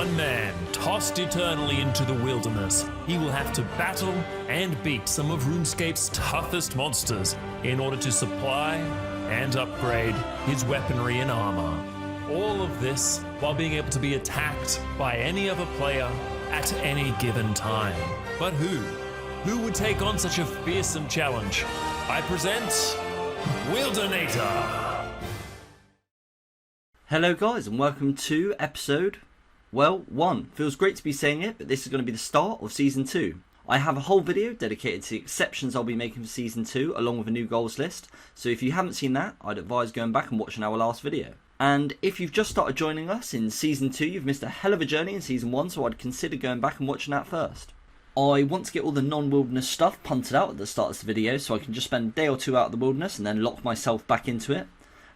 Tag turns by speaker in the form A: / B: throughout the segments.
A: one man tossed eternally into the wilderness, he will have to battle and beat some of RuneScape's toughest monsters in order to supply and upgrade his weaponry and armor. All of this while being able to be attacked by any other player at any given time. But who? Who would take on such a fearsome challenge? I present Wildanator.
B: Hello guys and welcome to episode, 1. Feels great to be saying it, but this is going to be the start of Season 2. I have a whole video dedicated to the exceptions I'll be making for Season 2, along with a new goals list. So if you haven't seen that, I'd advise going back and watching our last video. And if you've just started joining us in Season 2, you've missed a hell of a journey in Season 1, so I'd consider going back and watching that first. I want to get all the non-wilderness stuff punted out at the start of this video, so I can just spend a day or two out of the wilderness and then lock myself back into it.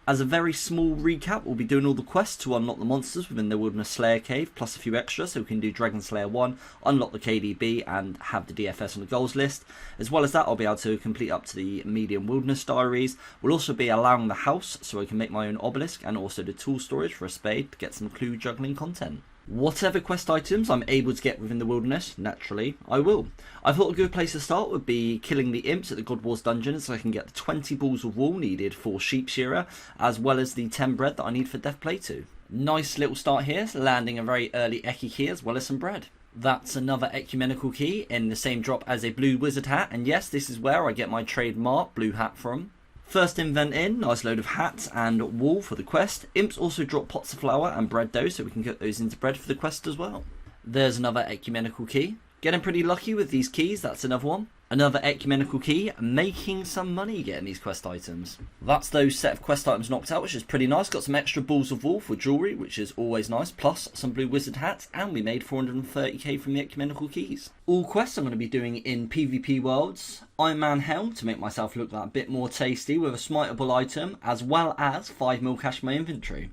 B: As a very small recap, we'll be doing all the quests to unlock the monsters within the Wilderness Slayer Cave, plus a few extras, so we can do Dragon Slayer 1, unlock the KDB, and have the DFS on the goals list. As well as that, I'll be able to complete up to the medium Wilderness Diaries. We'll also be allowing the house, so I can make my own obelisk, and also the tool storage for a spade to get some clue juggling content. Whatever quest items I'm able to get within the wilderness, naturally, I will. I thought a good place to start would be killing the imps at the God Wars dungeon, so I can get the 20 balls of wool needed for Sheep Shearer, as well as the 10 bread that I need for Death Play 2. Nice little start here, landing a very early Eki key as well as some bread. That's another ecumenical key in the same drop as a blue wizard hat, and yes, this is where I get my trademark blue hat from. First invent in, nice load of hats and wool for the quest. Imps also drop pots of flour and bread dough, so we can cook those into bread for the quest as well. There's another ecumenical key. Getting pretty lucky with these keys, that's another one. Another ecumenical key, making some money getting these quest items. That's those set of quest items knocked out, which is pretty nice. Got some extra balls of wool for jewellery, which is always nice, plus some blue wizard hats, and we made 430k from the ecumenical keys. All quests I'm going to be doing in PvP worlds. Ironman helm to make myself look like a bit more tasty with a smiteable item, as well as 5 mil cash in my inventory.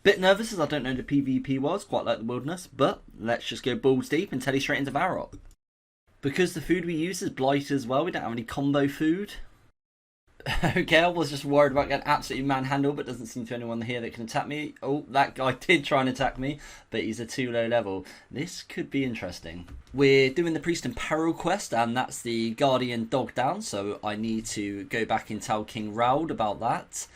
B: Bit nervous as I don't know the PvP worlds, quite like the wilderness, but let's just go balls deep and tell you straight into Varrock. Because the food we use is blight as well, we don't have any combo food. Okay, I was just worried about getting absolutely manhandled, but doesn't seem to be anyone here that can attack me. Oh, that guy did try and attack me, but he's a too low level. This could be interesting. We're doing the Priest in Peril quest, and that's the Guardian dog down, so I need to go back and tell King Raould about that.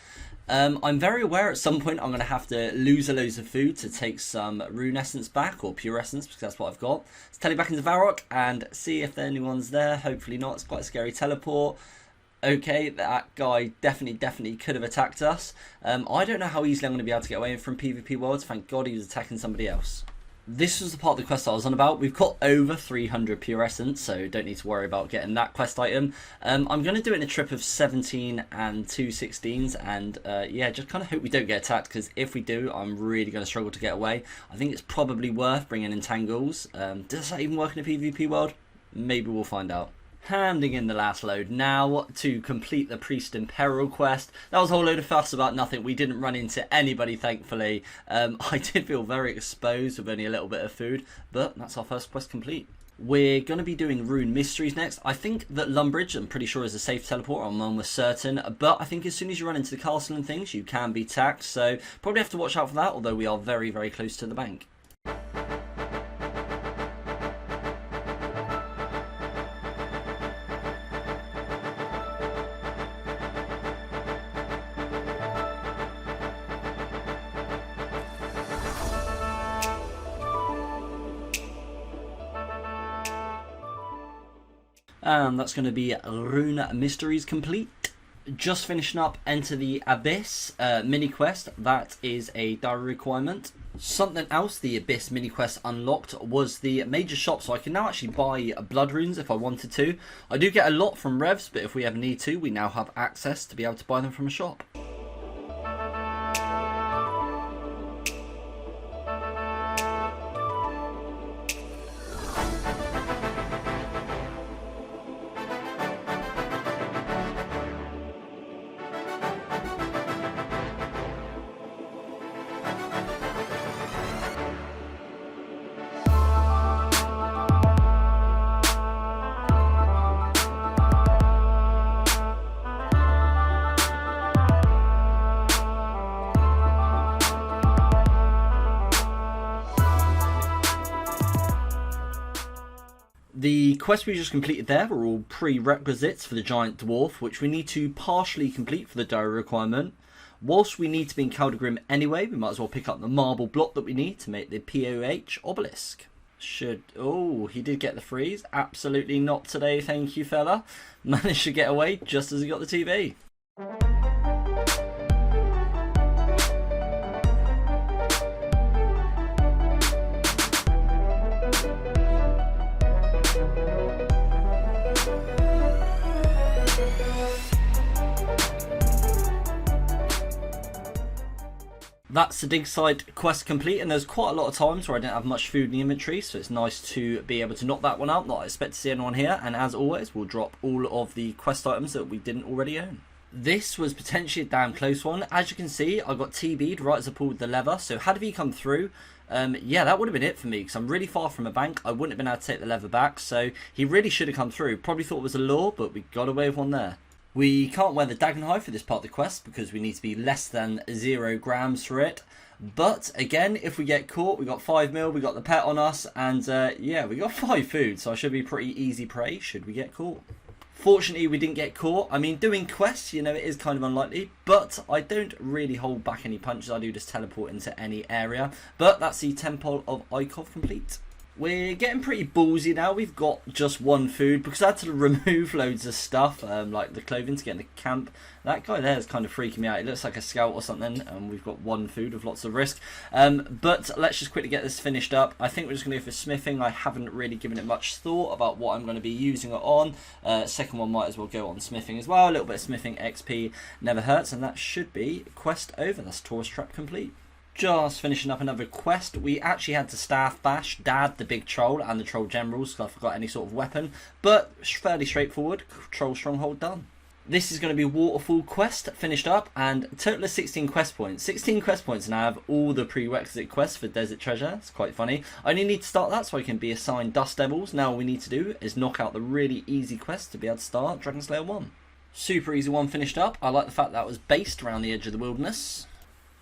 B: I'm very aware at some point I'm going to have to lose a loads of food to take some rune essence back, or pure essence, because that's what I've got. Let's tele back into Varrock and see if anyone's there. Hopefully not. It's quite a scary teleport. Okay, that guy definitely could have attacked us. I don't know how easily I'm going to be able to get away from PvP worlds. Thank God he was attacking somebody else. This was the part of the quest I was on about. We've got over 300 pure essence, so don't need to worry about getting that quest item. I'm going to do it in a trip of 17 and 2 16s, and yeah, just kind of hope we don't get attacked, because if we do, I'm really going to struggle to get away. I think it's probably worth bringing in Tangles. Does that even work in a PvP world? Maybe we'll find out. Handing in the last load now to complete the Priest in Peril quest. That was a whole load of fuss about nothing. We didn't run into anybody, thankfully. I did feel very exposed with only a little bit of food, but that's our first quest complete. We're going to be doing Rune Mysteries next. I think that Lumbridge, I'm pretty sure, is a safe teleport. I'm almost certain. But I think as soon as you run into the castle and things, you can be taxed. So probably have to watch out for that, although we are very close to the bank. And that's going to be Rune Mysteries complete. Just finishing up Enter the Abyss mini quest. That is a diary requirement. Something else the Abyss mini quest unlocked was the major shop, so I can now actually buy blood runes if I wanted to. I do get a lot from Revs, but if we ever need to, we now have access to be able to buy them from a shop. The quests we just completed there were all prerequisites for the giant dwarf, which we need to partially complete for the diary requirement. Whilst we need to be in Caldegrim anyway, we might as well pick up the marble block that we need to make the POH obelisk. Oh, he did get the freeze. Absolutely not today, thank you, fella. Managed to get away just as he got the TV. That's the dig site quest complete, and there's quite a lot of times where I didn't have much food in the inventory, so it's nice to be able to knock that one out. Not expect to see anyone here, and as always, we'll drop all of the quest items that we didn't already own. This was potentially a damn close one. As you can see, I got TB'd right as I pulled the lever, so had he come through, yeah, that would have been it for me, because I'm really far from a bank. I wouldn't have been able to take the lever back, so he really should have come through. Probably thought it was a lure, but we got away with one there. We can't wear the Dagenhide for this part of the quest because we need to be less than 0 grams for it. But again, if we get caught, we got 5 mil, we got the pet on us, and yeah, we got 5 food, so I should be pretty easy prey should we get caught. Fortunately, we didn't get caught. I mean, doing quests, you know, it is kind of unlikely, but I don't really hold back any punches. I do just teleport into any area. But that's the Temple of Ikov complete. We're getting pretty ballsy now. We've got just 1 food because I had to remove loads of stuff, like the clothing to get in the camp. That guy there is kind of freaking me out. He looks like a scout or something, and we've got 1 food with lots of risk. But let's just quickly get this finished up. I think we're just going to go for smithing. I haven't really given it much thought about what I'm going to be using it on. Second one might as well go on smithing as well. A little bit of smithing XP never hurts, and that should be quest over. That's tourist trap complete. Just finishing up another quest. We actually had to staff bash Dad, the big troll, and the troll generals because I forgot any sort of weapon, but fairly straightforward. Troll stronghold done. This is going to be waterfall quest finished up, and total of 16 quest points. 16 quest points, and I have all the prerequisite quests for desert treasure. It's quite funny. I only need to start that so I can be assigned dust devils. Now all we need to do is knock out the really easy quest to be able to start Dragon Slayer 1. Super easy one finished up. I like the fact that was based around the edge of the wilderness.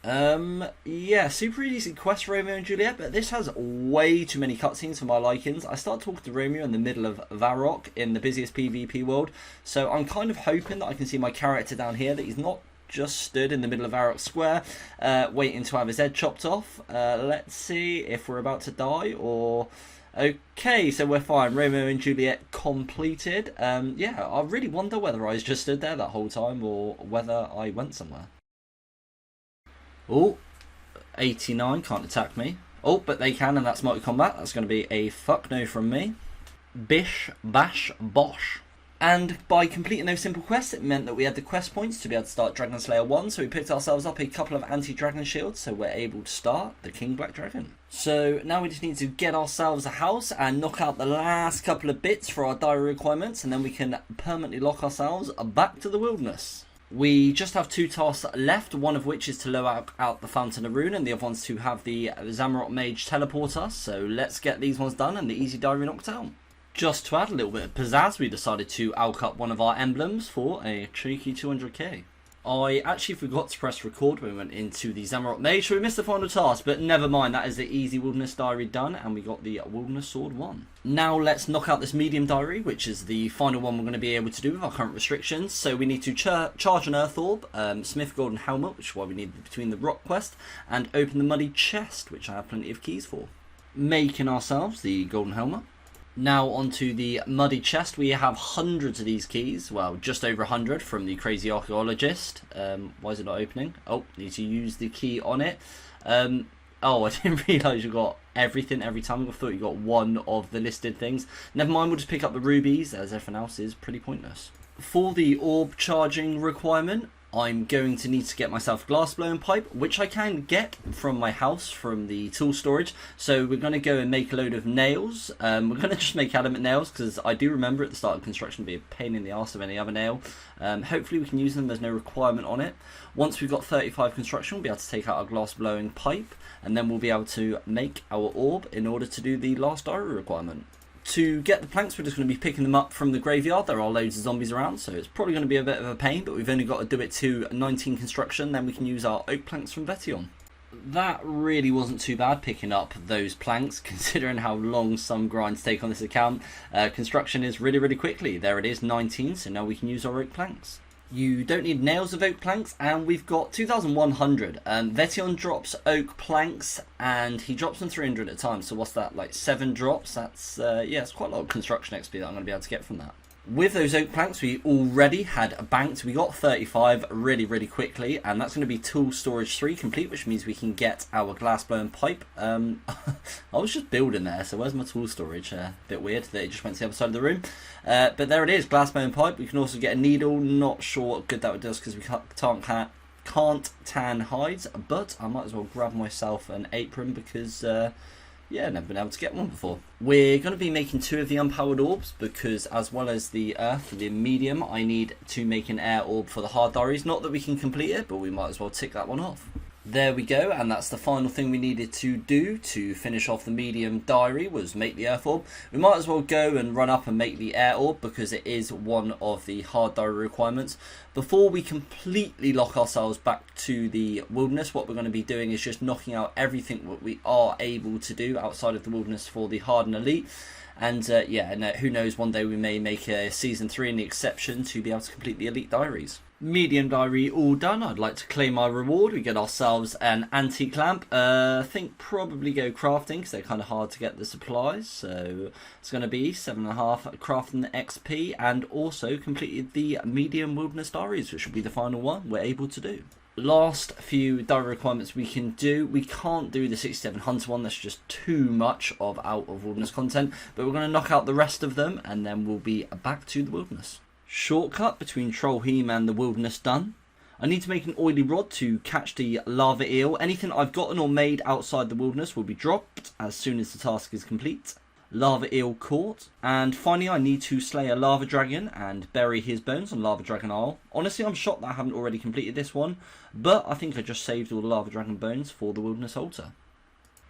B: Yeah, super easy quest, Romeo and Juliet, but this has way too many cutscenes for my likings. I start talking to Romeo in the middle of Varrock in the busiest PvP world, so I'm kind of hoping that I can see my character down here, that he's not just stood in the middle of Varrock Square, waiting to have his head chopped off. Let's see if we're about to die, or... Okay, so we're fine. Romeo and Juliet completed. Yeah, I really wonder whether I just stood there that whole time, or whether I went somewhere. Oh, 89 can't attack me. Oh, but they can, and that's multi-combat. That's going to be a fuck no from me. Bish, bash, bosh. And by completing those simple quests, it meant that we had the quest points to be able to start Dragon Slayer 1. So we picked ourselves up a couple of anti-dragon shields, so we're able to start the King Black Dragon. So now we just need to get ourselves a house and knock out the last couple of bits for our diary requirements, and then we can permanently lock ourselves back to the wilderness. We just have 2 tasks left, one of which is to lower out the Fountain of Rune, and the other one's to have the Zamorak Mage teleport us. So let's get these ones done and the easy diary knocked out. Just to add a little bit of pizzazz, we decided to alch up one of our emblems for a cheeky 200k. I actually forgot to press record when we went into the Zamorak Mage, so we missed the final task, but never mind, that is the easy Wilderness Diary done, and we got the Wilderness Sword 1. Now let's knock out this Medium Diary, which is the final one we're going to be able to do with our current restrictions. So we need to charge an Earth Orb, Smith Golden Helmet, which is why we need between the Rock Quest, and open the Muddy Chest, which I have plenty of keys for. Making ourselves the Golden Helmet. Now onto the Muddy Chest. We have hundreds of these keys, well, just over 100 from the Crazy Archaeologist. Why is it not opening? Oh, need to use the key on it. Oh, I didn't realise you got everything every time. I thought you got one of the listed things. Never mind, we'll just pick up the rubies, as everything else is pretty pointless. For the orb charging requirement, I'm going to need to get myself a glass blowing pipe, which I can get from my house, from the tool storage. So we're going to go and make a load of nails. We're going to just make adamant nails, because I do remember at the start of construction be a pain in the arse of any other nail. Hopefully we can use them, there's no requirement on it. Once we've got 35 construction, we'll be able to take out our glass blowing pipe, and then we'll be able to make our orb in order to do the last diary requirement. To get the planks, we're just going to be picking them up from the graveyard. There are loads of zombies around, so it's probably going to be a bit of a pain, but we've only got to do it to 19 construction, then we can use our oak planks from Vetion. That really wasn't too bad picking up those planks, considering how long some grinds take on this account. Construction is really quickly. There it is, 19, so now we can use our oak planks. You don't need nails of oak planks, and we've got 2,100. Vetion drops oak planks, and he drops them 300 at a time, so what's that, like 7 drops? That's, yeah, it's quite a lot of construction XP that I'm going to be able to get from that. With those oak planks, we already had banked. We got 35 really quickly, and that's going to be tool storage 3 complete, which means we can get our glass blown pipe. I was just building there, so where's my tool storage? Bit weird that it just went to the other side of the room. But there it is, glass blown pipe. We can also get a needle. Not sure what good that does because we can't tan hides, but I might as well grab myself an apron because yeah, never been able to get one before. We're going to be making 2 of the unpowered orbs because as well as the earth for the medium, I need to make an air orb for the hard diaries. Not that we can complete it, but we might as well tick that one off. There we go, and that's the final thing we needed to do to finish off the medium diary, was make the earth orb. We might as well go and run up and make the air orb because it is one of the hard diary requirements. Before we completely lock ourselves back to the wilderness, what we're going to be doing is just knocking out everything that we are able to do outside of the wilderness for the hard and elite. And yeah, and who knows, one day we may make a season 3 in the exception to be able to complete the elite diaries. Medium diary all done. I'd like to claim my reward. We get ourselves an antique lamp. I think probably go crafting because they're kind of hard to get the supplies. So it's going to be 7.5 crafting XP, and also completed the medium wilderness diaries, which will be the final one we're able to do. Last few diary requirements we can do. We can't do the 67 hunter one. That's just too much of out of wilderness content. But we're going to knock out the rest of them, and then we'll be back to the wilderness. Shortcut between Trollheim and the wilderness done. I need to make an oily rod to catch the lava eel. Anything I've gotten or made outside the wilderness will be dropped as soon as the task is complete. Lava eel caught. And finally I need to slay a lava dragon and bury his bones on Lava Dragon Isle. Honestly, I'm shocked that I haven't already completed this one, but I think I just saved all the lava dragon bones for the wilderness altar.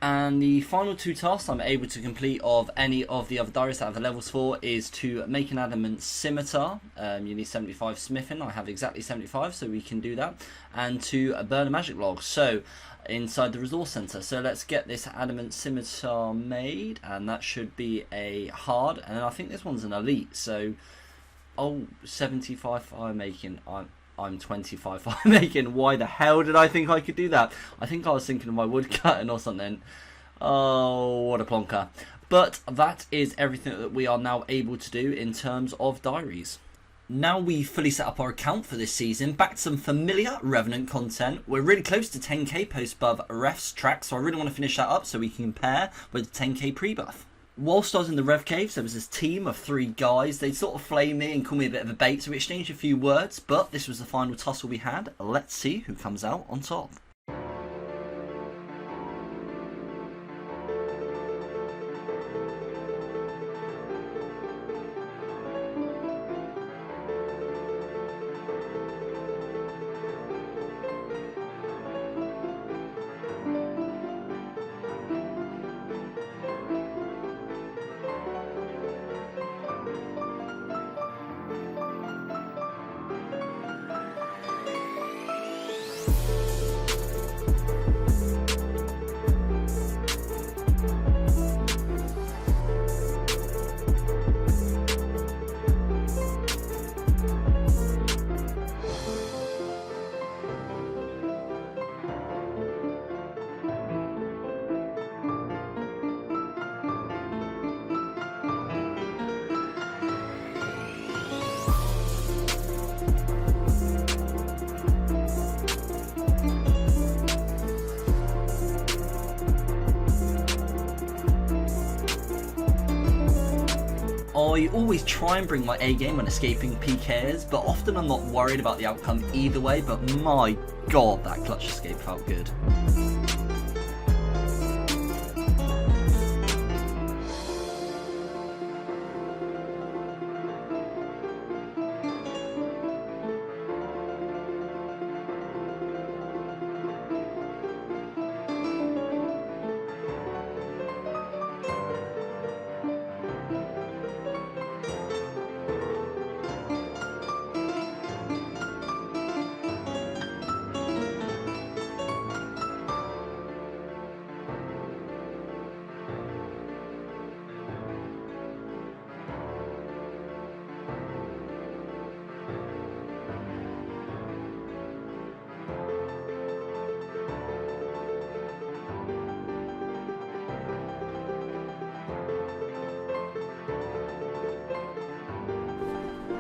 B: And the final 2 tasks I'm able to complete of any of the other diaries that I have the levels for is to make an adamant scimitar. You need 75 smithing. I have exactly 75, so we can do that. And to burn a magic log. So inside the resource center. So let's get this adamant scimitar made, and that should be a hard. And then I think this one's an elite. So 75 I'm 25 I'm making. Why the hell did I think I could do that? I think I was thinking of my wood cutting or something. Oh, what a plonker. But that is everything that we are now able to do in terms of diaries. Now we've fully set up our account for this season, back to some familiar Revenant content. We're really close to 10k post above refs track, so I really want to finish that up so we can compare with the 10k pre-buff. Whilst I was in the Rev Caves, there was this team of 3 guys. They sort of flame me and call me a bit of a bait, so we exchanged a few words, but this was the final tussle we had. Let's see who comes out on top. I always try and bring my A game when escaping PKs, but often I'm not worried about the outcome either way, but my god, that clutch escape felt good.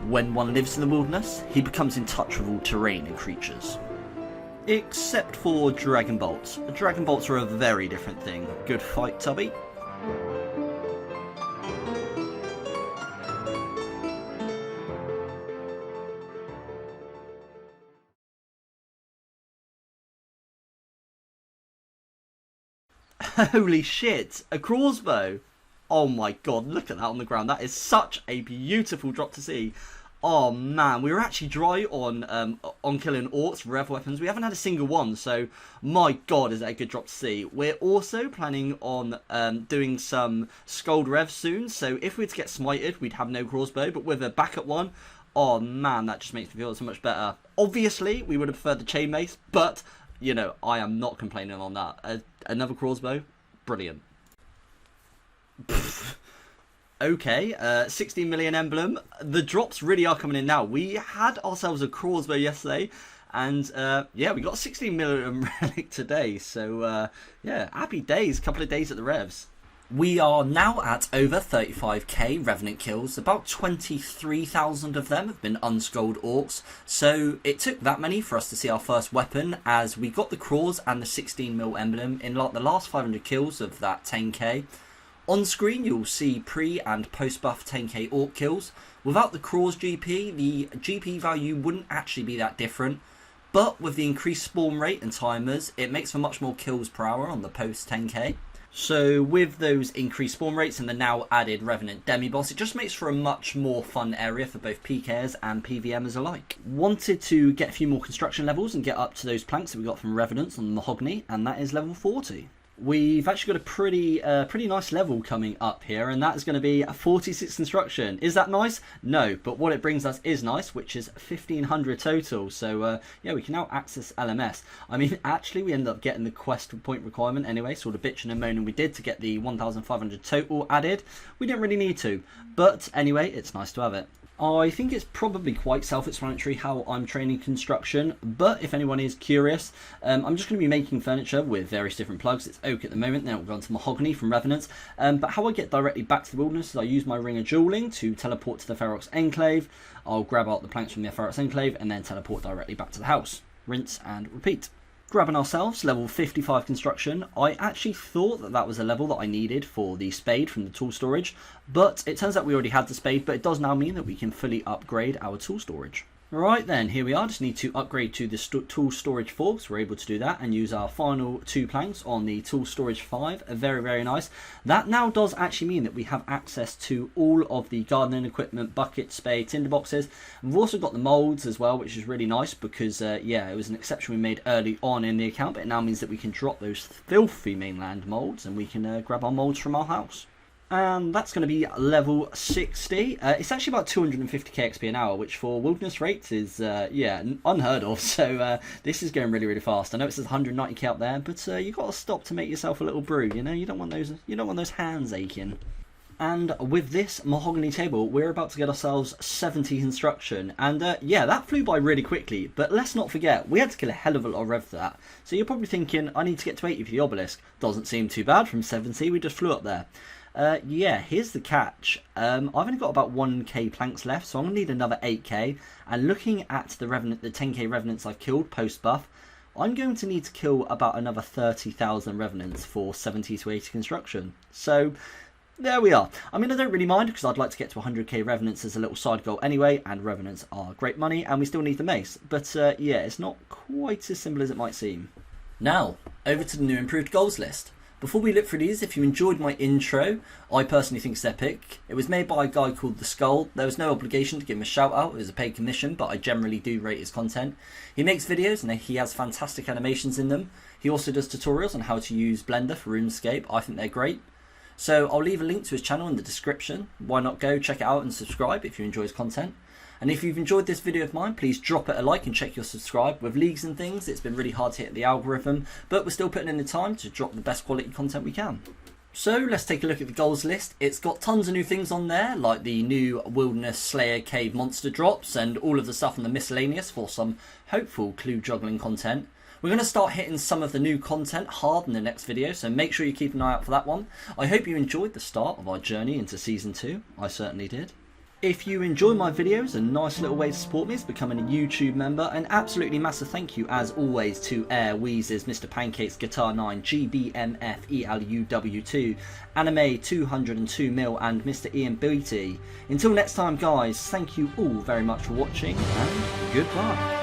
B: When one lives in the wilderness, he becomes in touch with all terrain and creatures. Except for Dragon Bolts. Dragon Bolts are a very different thing. Good fight, Tubby. Holy shit, a crossbow! Oh my god, look at that on the ground. That is such a beautiful drop to see. Oh man, we were actually dry on killing orcs, rev weapons. We haven't had a single one, so my god, is that a good drop to see. We're also planning on doing some Scold revs soon, so if we were to get smited, we'd have no crossbow, but with a backup one, oh man, that just makes me feel so much better. Obviously, we would have preferred the chain mace, but, you know, I am not complaining on that. Another crossbow, brilliant. Okay, 16 million emblem. The drops really are coming in now. We had ourselves a crossbow yesterday, and yeah, we got 16 million relic today. So yeah, happy days. Couple of days at the revs. We are now at over 35k Revenant kills. About 23,000 of them have been unskulled orcs. So it took that many for us to see our first weapon, as we got the claws and the 16 mil emblem in like the last 500 kills of that 10k. On screen you'll see pre and post buff 10k orc kills. Without the Craw's GP, the GP value wouldn't actually be that different, but with the increased spawn rate and timers, it makes for much more kills per hour on the post 10k. So with those increased spawn rates and the now added Revenant demi-boss, it just makes for a much more fun area for both PKers and PVMers alike. Wanted to get a few more construction levels and get up to those planks that we got from Revenants on the Mahogany, and that is level 40. We've actually got a pretty nice level coming up here, and that is going to be a 46 construction. Is that nice? No, but what it brings us is nice, which is 1500 total. So yeah, we can now access LMS. I mean, actually, we ended up getting the quest point requirement anyway, sort of bitching and moaning we did to get the 1500 total added. We didn't really need to, but anyway, it's nice to have it. I think it's probably quite self-explanatory how I'm training construction, but if anyone is curious, I'm just going to be making furniture with various different plugs. It's oak at the moment, then we'll go on to mahogany from Revenant. But how I get directly back to the wilderness is I use my ring of dueling to teleport to the Ferox Enclave. I'll grab out the planks from the Ferox Enclave and then teleport directly back to the house. Rinse and repeat. Grabbing ourselves level 55 construction. I actually thought that that was a level that I needed for the spade from the tool storage, but it turns out we already had the spade, but it does now mean that we can fully upgrade our tool storage. Right then, here we are. Just need to upgrade to the tool storage 4, so we're able to do that and use our final 2 planks on the tool storage 5. Very, very nice. That now does actually mean that we have access to all of the gardening equipment, buckets, spade, tinder boxes. We've also got the molds as well, which is really nice because yeah, it was an exception we made early on in the account, but it now means that we can drop those filthy mainland molds and we can grab our molds from our house. And that's going to be level 60. It's actually about 250k XP an hour, which for wilderness rates is, yeah, unheard of. So this is going really, really fast. I know it says 190k out there, but you got to stop to make yourself a little brew. You know, you don't want those hands aching. And with this mahogany table, we're about to get ourselves 70 construction. And yeah, that flew by really quickly. But let's not forget, we had to kill a hell of a lot of rev for that. So you're probably thinking, I need to get to 80 for the obelisk. Doesn't seem too bad from 70. We just flew up there. Yeah, here's the catch. I've only got about 1k planks left, so I'm going to need another 8k. And looking at the Revenant, the 10k Revenants I've killed post-buff, I'm going to need to kill about another 30,000 Revenants for 70 to 80 construction. So there we are. I mean, I don't really mind because I'd like to get to 100k Revenants as a little side goal anyway, and Revenants are great money, and we still need the mace. But yeah, it's not quite as simple as it might seem. Now, over to the new improved goals list. Before we look through these, if you enjoyed my intro, I personally think it's epic. It was made by a guy called The Skull. There was no obligation to give him a shout out, it was a paid commission, but I generally do rate his content. He makes videos and he has fantastic animations in them. He also does tutorials on how to use Blender for RuneScape. I think they're great. So I'll leave a link to his channel in the description. Why not go check it out and subscribe if you enjoy his content. And if you've enjoyed this video of mine, please drop it a like and check your subscribe. With leagues and things, it's been really hard to hit the algorithm, but we're still putting in the time to drop the best quality content we can. So let's take a look at the goals list. It's got tons of new things on there, like the new Wilderness Slayer Cave monster drops and all of the stuff in the miscellaneous for some hopeful clue juggling content. We're going to start hitting some of the new content hard in the next video, so make sure you keep an eye out for that one. I hope you enjoyed the start of our journey into Season 2. I certainly did. If you enjoy my videos, a nice little way to support me is becoming a YouTube member. An absolutely massive thank you as always to Air, Wheezes, Mr. Pancakes, Guitar 9, GBMF, ELUW2, Anime 202mil and Mr. Ian Beatty. Until next time guys, thank you all very much for watching and goodbye.